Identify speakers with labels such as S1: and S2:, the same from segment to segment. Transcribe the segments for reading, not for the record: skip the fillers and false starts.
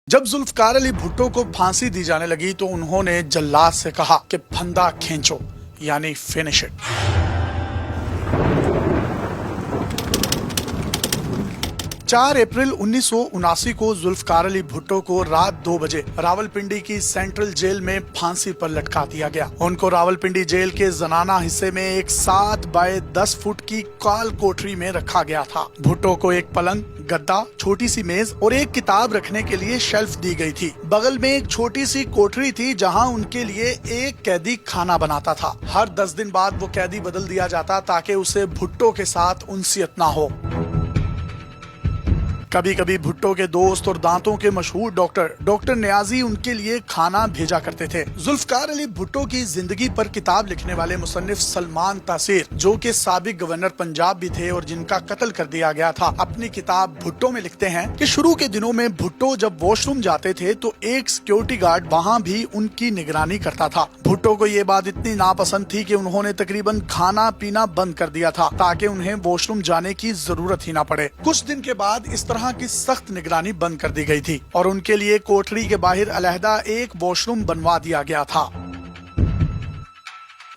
S1: जब जुल्फकार अली भुट्टो को फांसी दी जाने लगी तो उन्होंने जल्लाद से कहा कि फंदा खींचो, यानी फिनिश इट। 4 अप्रैल 1979 को जुल्फकार अली भुट्टो को रात 2 बजे रावलपिंडी की सेंट्रल जेल में फांसी पर लटका दिया गया। उनको रावलपिंडी जेल के जनाना हिस्से में एक 7 बाय 10 फुट की काल कोठरी में रखा गया था। भुट्टो को एक पलंग, गद्दा, छोटी सी मेज और एक किताब रखने के लिए शेल्फ दी गई थी। बगल में एक छोटी सी कोठरी थी जहां उनके लिए एक कैदी खाना बनाता था। हर 10 दिन बाद वो कैदी बदल दिया जाता ताकि उसे भुट्टो के साथ उनसियत ना हो। कभी कभी भुट्टो के दोस्त और दांतों के मशहूर डॉक्टर नियाजी उनके लिए खाना भेजा करते थे। जुल्फकार अली भुट्टो की जिंदगी पर किताब लिखने वाले मुसन्निफ सलमान तासीर, जो कि साबिक गवर्नर पंजाब भी थे और जिनका कत्ल कर दिया गया था, अपनी किताब भुट्टो में लिखते हैं कि शुरू के दिनों में भुट्टो जब वॉशरूम जाते थे तो एक सिक्योरिटी गार्ड वहाँ भी उनकी निगरानी करता था। भुट्टो को ये बात इतनी नापसंद थी कि उन्होंने तकरीबन खाना पीना बंद कर दिया था ताकि उन्हें वॉशरूम जाने की जरूरत ही ना पड़े। कुछ दिन के बाद इस तरह की सख्त निगरानी बंद कर दी गई थी और उनके लिए कोठरी के बाहर अलहदा एक वॉशरूम बनवा दिया गया था।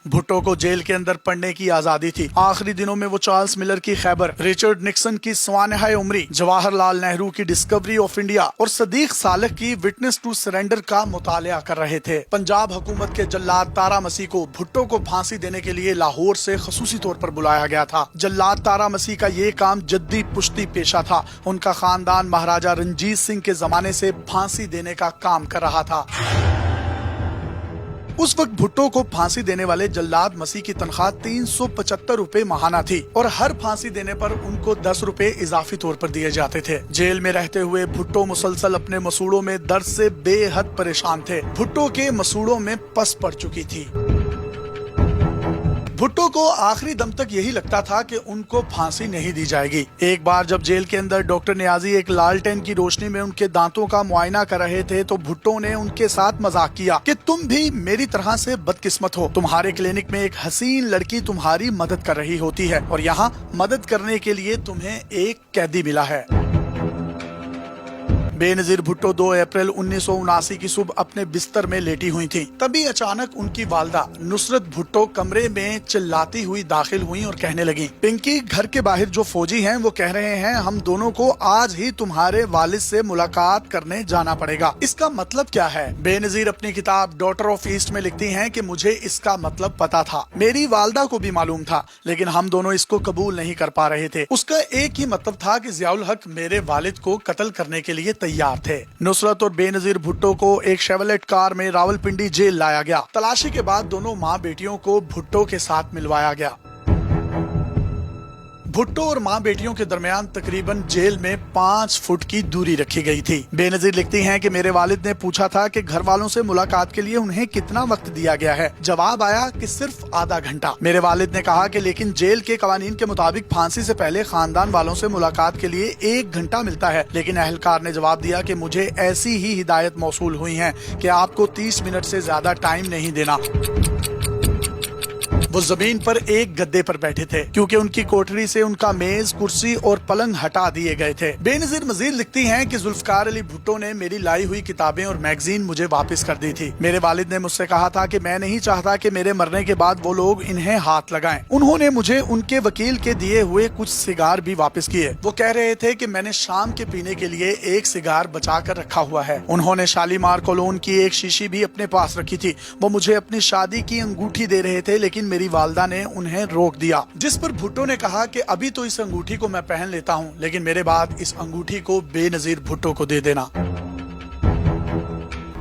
S1: भुट्टो को जेल के अंदर पढ़ने की आजादी थी। आखिरी दिनों में वो चार्ल्स मिलर की खैबर, रिचर्ड निक्सन की स्वानहाय उमरी, जवाहरलाल नेहरू की डिस्कवरी ऑफ इंडिया और सदीक सालेह की विटनेस टू सरेंडर का मुतालिया कर रहे थे। पंजाब हुकूमत के जल्लाद तारा मसीह को भुट्टो को फांसी देने के लिए लाहौर से खसूसी तौर पर बुलाया गया था। जल्लाद तारा मसीह का ये काम जद्दी पुश्ती पेशा था। उनका खानदान महाराजा रंजीत सिंह के जमाने से फांसी देने का काम कर रहा था। उस वक्त भुट्टो को फांसी देने वाले जल्लाद मसीह की तनख्वाह 375 रुपए माहाना थी और हर फांसी देने पर उनको 10 रुपए इजाफी तौर पर दिए जाते थे। जेल में रहते हुए भुट्टो मुसलसल अपने मसूड़ों में दर्द से बेहद परेशान थे। भुट्टो के मसूड़ों में पस पड़ चुकी थी। भुट्टो को आखिरी दम तक यही लगता था कि उनको फांसी नहीं दी जाएगी। एक बार जब जेल के अंदर डॉक्टर नियाजी एक लालटेन की रोशनी में उनके दांतों का मुआयना कर रहे थे तो भुट्टो ने उनके साथ मजाक किया कि तुम भी मेरी तरह से बदकिस्मत हो। तुम्हारे क्लिनिक में एक हसीन लड़की तुम्हारी मदद कर रही होती है और यहाँ मदद करने के लिए तुम्हें एक कैदी मिला है। बेनजीर भुट्टो 2 अप्रैल 1979 की सुबह अपने बिस्तर में लेटी हुई थी। तभी अचानक उनकी वालदा नुसरत भुट्टो कमरे में चिल्लाती हुई दाखिल हुई और कहने लगी, पिंकी, घर के बाहर जो फौजी हैं वो कह रहे हैं हम दोनों को आज ही तुम्हारे वालिद से मुलाकात करने जाना पड़ेगा। इसका मतलब क्या है? बेनजीर अपनी किताब डॉटर ऑफ ईस्ट में लिखती हैं कि मुझे इसका मतलब पता था, मेरी वालदा को भी मालूम था, लेकिन हम दोनों इसको कबूल नहीं कर पा रहे थे। उसका एक ही मतलब था कि ज़ियाउल हक मेरे वालिद को कत्ल करने के लिए तैयार थे। नुसरत और बेनजीर भुट्टो को एक शेवलेट कार में रावलपिंडी जेल लाया गया। तलाशी के बाद दोनों माँ बेटियों को भुट्टो के साथ मिलवाया गया। भुट्टो और माँ बेटियों के दरमियान तकरीबन जेल में 5 फुट की दूरी रखी गई थी। बेनजीर लिखती हैं कि मेरे वालिद ने पूछा था कि घर वालों से मुलाकात के लिए उन्हें कितना वक्त दिया गया है। जवाब आया कि सिर्फ आधा घंटा। मेरे वालिद ने कहा कि लेकिन जेल के कवानीन के मुताबिक फांसी से पहले खानदान वालों से मुलाकात के लिए 1 घंटा मिलता है, लेकिन अहलकार ने जवाब दिया कि मुझे ऐसी ही हिदायत मौसूल हुई है कि आपको 30 मिनट से ज्यादा टाइम नहीं देना। वो जमीन पर एक गद्दे पर बैठे थे क्योंकि उनकी कोठरी से उनका मेज, कुर्सी और पलंग हटा दिए गए थे। बेनजीर मजीद लिखती हैं कि जुल्फकार अली भुट्टो ने मेरी लाई हुई किताबें और मैगजीन मुझे वापस कर दी थी। मेरे वालिद ने मुझसे कहा था कि मैं नहीं चाहता कि मेरे मरने के बाद वो लोग इन्हें हाथ लगाएं। उन्होंने मुझे उनके वकील के दिए हुए कुछ सिगार भी वापस किए। वो कह रहे थे कि मैंने शाम के पीने के लिए एक सिगार बचा कर रखा हुआ है। उन्होंने शालीमार कोलोन की एक शीशी भी अपने पास रखी थी। वो मुझे अपनी शादी की अंगूठी दे रहे थे, लेकिन मेरी वालदा ने उन्हें रोक दिया, जिस पर भुट्टो ने कहा कि अभी तो इस अंगूठी को मैं पहन लेता हूं, लेकिन मेरे बाद इस अंगूठी को बेनजीर भुट्टो को दे देना।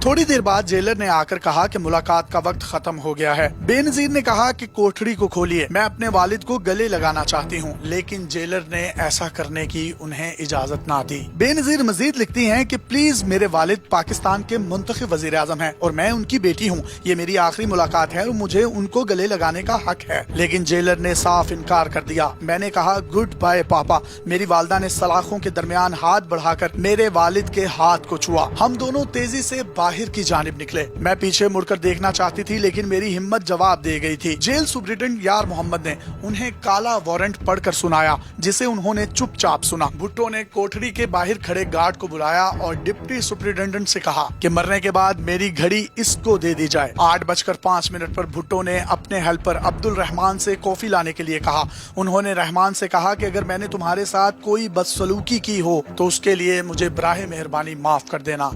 S1: थोड़ी देर बाद जेलर ने आकर कहा कि मुलाकात का वक्त खत्म हो गया है। बेनजीर ने कहा कि कोठरी को खोलिए, मैं अपने वालिद को गले लगाना चाहती हूँ, लेकिन जेलर ने ऐसा करने की उन्हें इजाजत ना दी। बेनजीर मजीद लिखती हैं कि प्लीज, मेरे वालिद पाकिस्तान के मुंतखब वजीर आजम है और मैं उनकी बेटी हूँ। ये मेरी आखिरी मुलाकात है और मुझे उनको गले लगाने का हक है। लेकिन जेलर ने साफ इनकार कर दिया। मैंने कहा गुड बाय पापा। मेरी वालदा ने सलाखों के दरमियान हाथ बढ़ाकर मेरे वालिद के हाथ को छुआ। हम दोनों तेजी से बाहर की जानिब निकले। मैं पीछे मुड़कर देखना चाहती थी, लेकिन मेरी हिम्मत जवाब दे गई थी। जेल सुपरिटेंडेंट यार मोहम्मद ने उन्हें काला वारंट पढ़कर सुनाया, जिसे उन्होंने चुपचाप सुना। भुट्टो ने कोठरी के बाहर खड़े गार्ड को बुलाया और डिप्टी सुपरिटेंडेंट से कहा कि मरने के बाद मेरी घड़ी इसको दे दी जाए। 8:05 पर भुट्टो ने अपने हेल्पर अब्दुल रहमान से कॉफी लाने के लिए कहा। उन्होंने रहमान से कहा कि अगर मैंने तुम्हारे साथ कोई बदसलूकी की हो तो उसके लिए मुझे बराहे मेहरबानी माफ कर देना।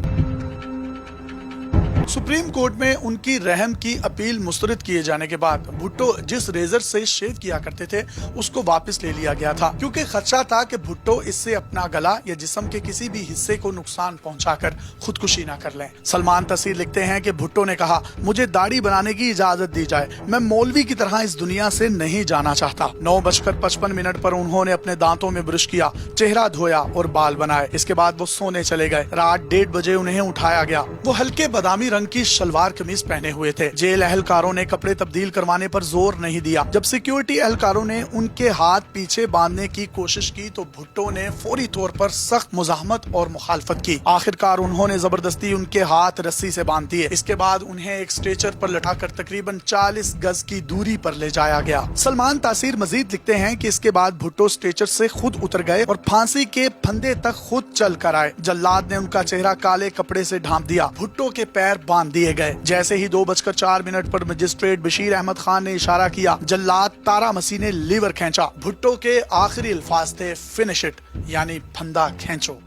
S1: सुप्रीम कोर्ट में उनकी रहम की अपील मुस्तरद किए जाने के बाद भुट्टो जिस रेजर से शेव किया करते थे उसको वापस ले लिया गया था, क्योंकि खदशा था कि भुट्टो इससे अपना गला या जिस्म के किसी भी हिस्से को नुकसान पहुंचाकर खुदकुशी न कर लें। सलमान तसीर लिखते हैं कि भुट्टो ने कहा, मुझे दाढ़ी बनाने की इजाजत दी जाए, मैं मौलवी की तरह इस दुनिया से नहीं जाना चाहता। 9:55 पर उन्होंने अपने दांतों में ब्रश किया, चेहरा धोया और बाल बनाए। इसके बाद वो सोने चले गए। रात 1:30 बजे उन्हें उठाया गया। वो हल्के बादामी रंग की शलवार कमीज पहने हुए थे। जेल एहलकारों ने कपड़े तब्दील करवाने पर जोर नहीं दिया। जब सिक्योरिटी एहलकारों ने उनके हाथ पीछे बांधने की कोशिश की तो भुट्टो ने फौरी तौर पर सख्त मुजाहमत और मुखालफत की। आखिरकार उन्होंने जबरदस्ती उनके हाथ रस्सी से बांध दिए। इसके बाद उन्हें एक स्ट्रेचर पर लटाकर तकरीबन 40 गज की दूरी पर ले जाया गया। सलमान तासीर मजीद लिखते हैं कि इसके बाद भुट्टो स्ट्रेचर से खुद उतर गए और फांसी के फंदे तक खुद चल कर आए। जल्लाद ने उनका चेहरा काले कपड़े से ढांप दिया। भुट्टो के पैर बांध दिए गए। जैसे ही 2:04 पर मजिस्ट्रेट बशीर अहमद खान ने इशारा किया, जल्लाद तारा मसीह ने लीवर खींचा। भुट्टो के आखिरी अल्फाज थे, फिनिश इट, यानी फंदा खींचो।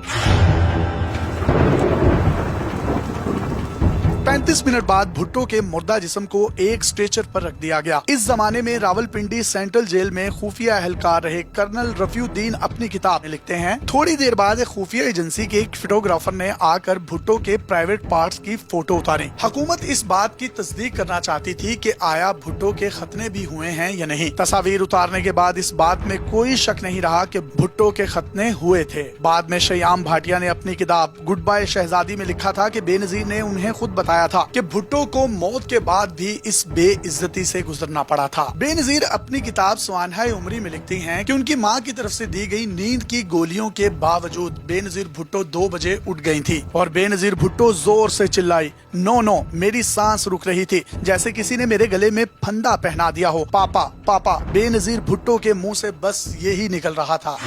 S1: 35 मिनट बाद भुट्टो के मुर्दा जिस्म को एक स्ट्रेचर पर रख दिया गया। इस जमाने में रावलपिंडी सेंट्रल जेल में खुफिया एहलकार रहे कर्नल रफीउद्दीन अपनी किताब में लिखते हैं, थोड़ी देर बाद एक खुफिया एजेंसी के एक फोटोग्राफर ने आकर भुट्टो के प्राइवेट पार्ट्स की फोटो उतारी। हुकूमत इस बात की तस्दीक करना चाहती थी कि आया भुट्टो के खतने भी हुए हैं या नहीं। तस्वीर उतारने के बाद इस बात में कोई शक नहीं रहा कि भुट्टो के खतने हुए थे। बाद में शयाम भाटिया ने अपनी किताब गुड बाय शहजादी में लिखा था कि बेनजीर ने उन्हें खुद बताया था कि भुट्टो को मौत के बाद भी इस बेइज्जती से गुजरना पड़ा था। बेनजीर अपनी किताब सुहानाए उमरी में लिखती हैं कि उनकी मां की तरफ से दी गई नींद की गोलियों के बावजूद बेनजीर भुट्टो 2 बजे उठ गई थी और बेनजीर भुट्टो जोर से चिल्लाई, नो नो, मेरी सांस रुक रही थी, जैसे किसी ने मेरे गले में फंदा पहना दिया हो, पापा पापा। बेनजीर भुट्टो के मुंह से बस यही निकल रहा था।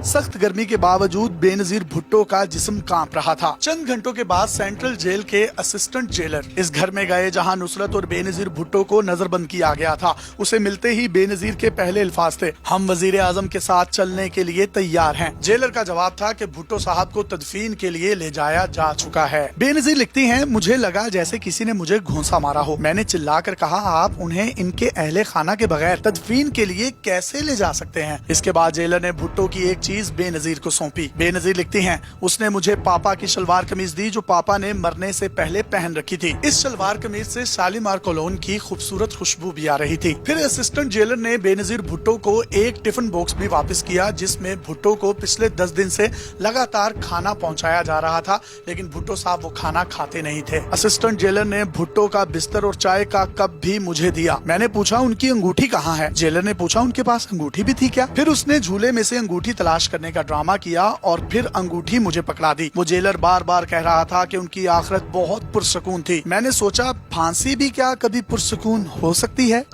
S1: सख्त गर्मी के बावजूद बेनजीर भुट्टो का जिस्म कांप रहा था। चंद घंटों के बाद सेंट्रल जेल के असिस्टेंट जेलर इस घर में गए जहां नुसरत और बेनजीर भुट्टो को नजरबंद किया गया था। उसे मिलते ही बेनजीर के पहले अल्फाज थे, हम वजीर आजम के साथ चलने के लिए तैयार हैं। जेलर का जवाब था कि भुट्टो साहब को तदफीन के लिए ले जाया जा चुका है। बेनजीर लिखती हैं, मुझे लगा जैसे किसी ने मुझे घूंसा मारा हो। मैंने चिल्लाकर कहा, आप उन्हें इनके अहले खाना के बगैर तदफीन के लिए कैसे ले जा सकते हैं। इसके बाद जेलर ने भुट्टो की एक बेनजीर को सौंपी। बेनजीर लिखती हैं, उसने मुझे पापा की शलवार कमीज दी जो पापा ने मरने से पहले पहन रखी थी। इस शलवार कमीज से शालीमार कॉलोन की खूबसूरत खुशबू भी आ रही थी। फिर असिस्टेंट जेलर ने बेनजीर भुट्टो को एक टिफिन बॉक्स भी वापस किया जिसमें भुट्टो को पिछले 10 दिन से लगातार खाना पहुंचाया जा रहा था, लेकिन भुट्टो साहब वो खाना खाते नहीं थे। असिस्टेंट जेलर ने भुट्टो का बिस्तर और चाय का कप भी मुझे दिया। मैंने पूछा, उनकी अंगूठी कहाँ है? जेलर ने पूछा, उनके पास अंगूठी भी थी क्या? फिर उसने झूले में से अंगूठी तलाश करने का ड्रामा किया और फिर अंगूठी मुझे पकड़ा दी। वो जेलर बार बार कह रहा था कि उनकी आखिरत बहुत पुरसकून थी। मैंने सोचा, फांसी भी क्या कभी पुरसकून हो सकती है?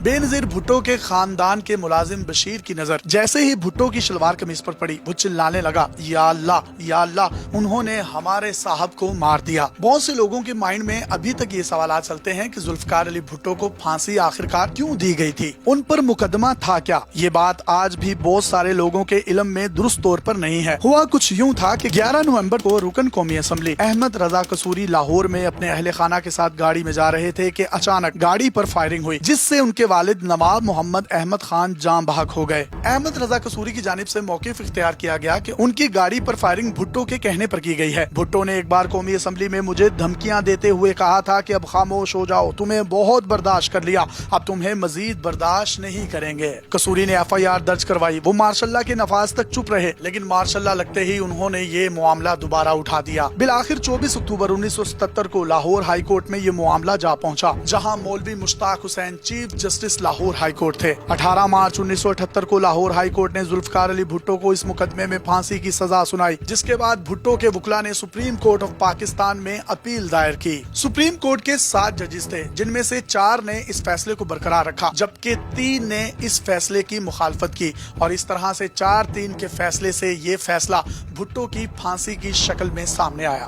S1: बेनजीर भुट्टो के खानदान के मुलाजिम बशीर की नजर जैसे ही भुट्टो की शलवार कमीज पर पड़ी, वो चिल्लाने लगा, या अल्लाह या अल्लाह, उन्होंने हमारे साहब को मार दिया। बहुत से लोगों के माइंड में अभी तक ये सवाल चलते हैं कि जुल्फकार अली भुट्टो को फांसी आखिरकार क्यों दी गई थी, उन पर मुकदमा था क्या? ये बात आज भी बहुत सारे लोगों के इल्म में दुरुस्त तौर पर नहीं है। हुआ कुछ यूँ था कि 11 नवंबर को रुकन कौमी असम्बली अहमद रजा कसूरी लाहौर में अपने अहले खाना के साथ गाड़ी में जा रहे थे कि अचानक गाड़ी पर फायरिंग हुई, जिससे उनके वालिद नवाब मोहम्मद अहमद खान जान बहक हो गए। अहमद रजा कसूरी की जानिब से मौक़िफ़ इख्तियार किया गया कि उनकी गाड़ी पर फायरिंग भुट्टो के कहने पर की गई है। भुट्टो ने एक बार कौमी असम्बली में मुझे धमकियां देते हुए कहा था कि अब खामोश हो जाओ, तुम्हें बहुत बर्दाश्त कर लिया, अब तुम्हें मजीद बर्दाश्त नहीं करेंगे। कसूरी ने FIR दर्ज करवाई। वो मार्शल्ला के नफाज तक चुप रहे, लेकिन मार्शल्ला लगते ही उन्होंने ये मामला दोबारा उठा दिया। बिलाखिर 24 अक्टूबर 1977 को लाहौर हाई कोर्ट में ये मामला जा पहुंचा, जहां मौलवी Mushtaq Hussain chief justice justice Lahore high court थे। 18 मार्च 1978 को लाहौर हाई कोर्ट ने जुल्फकार अली भुट्टो को इस मुकदमे में फांसी की सजा सुनाई, जिसके बाद भुट्टो के वकील ने सुप्रीम कोर्ट ऑफ पाकिस्तान में अपील दायर की। सुप्रीम कोर्ट के 7 जजेस थे, जिनमें से 4 ने इस फैसले को बरकरार रखा, जबकि 3 ने इस फैसले की मुखालफत की, और इस तरह से 4-3 के फैसले से ये फैसला भुट्टो की फांसी की शक्ल में सामने आया।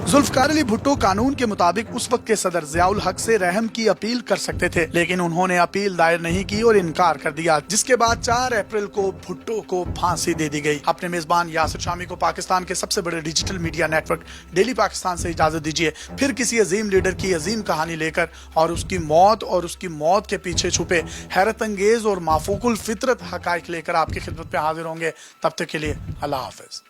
S1: जुल्फकार अली भुट्टो कानून के मुताबिक उस वक्त के सदर ज़ियाउल हक से रहम की अपील कर सकते थे, लेकिन उन्होंने अपील दायर नहीं की और इनकार कर दिया, जिसके बाद 4 अप्रैल को भुट्टो को फांसी दे दी गई। अपने मेजबान यासिर शामी को पाकिस्तान के सबसे बड़े digital media network daily Pakistan से इजाजत दीजिए, फिर किसी अजीम लीडर की अजीम कहानी लेकर और उसकी मौत के पीछे छुपे हैरत अंगेज और माफूकुल फितरत हकाइक लेकर आपकी खिदमत में हाजिर होंगे। तब तक के लिए अल्लाह हाफिज।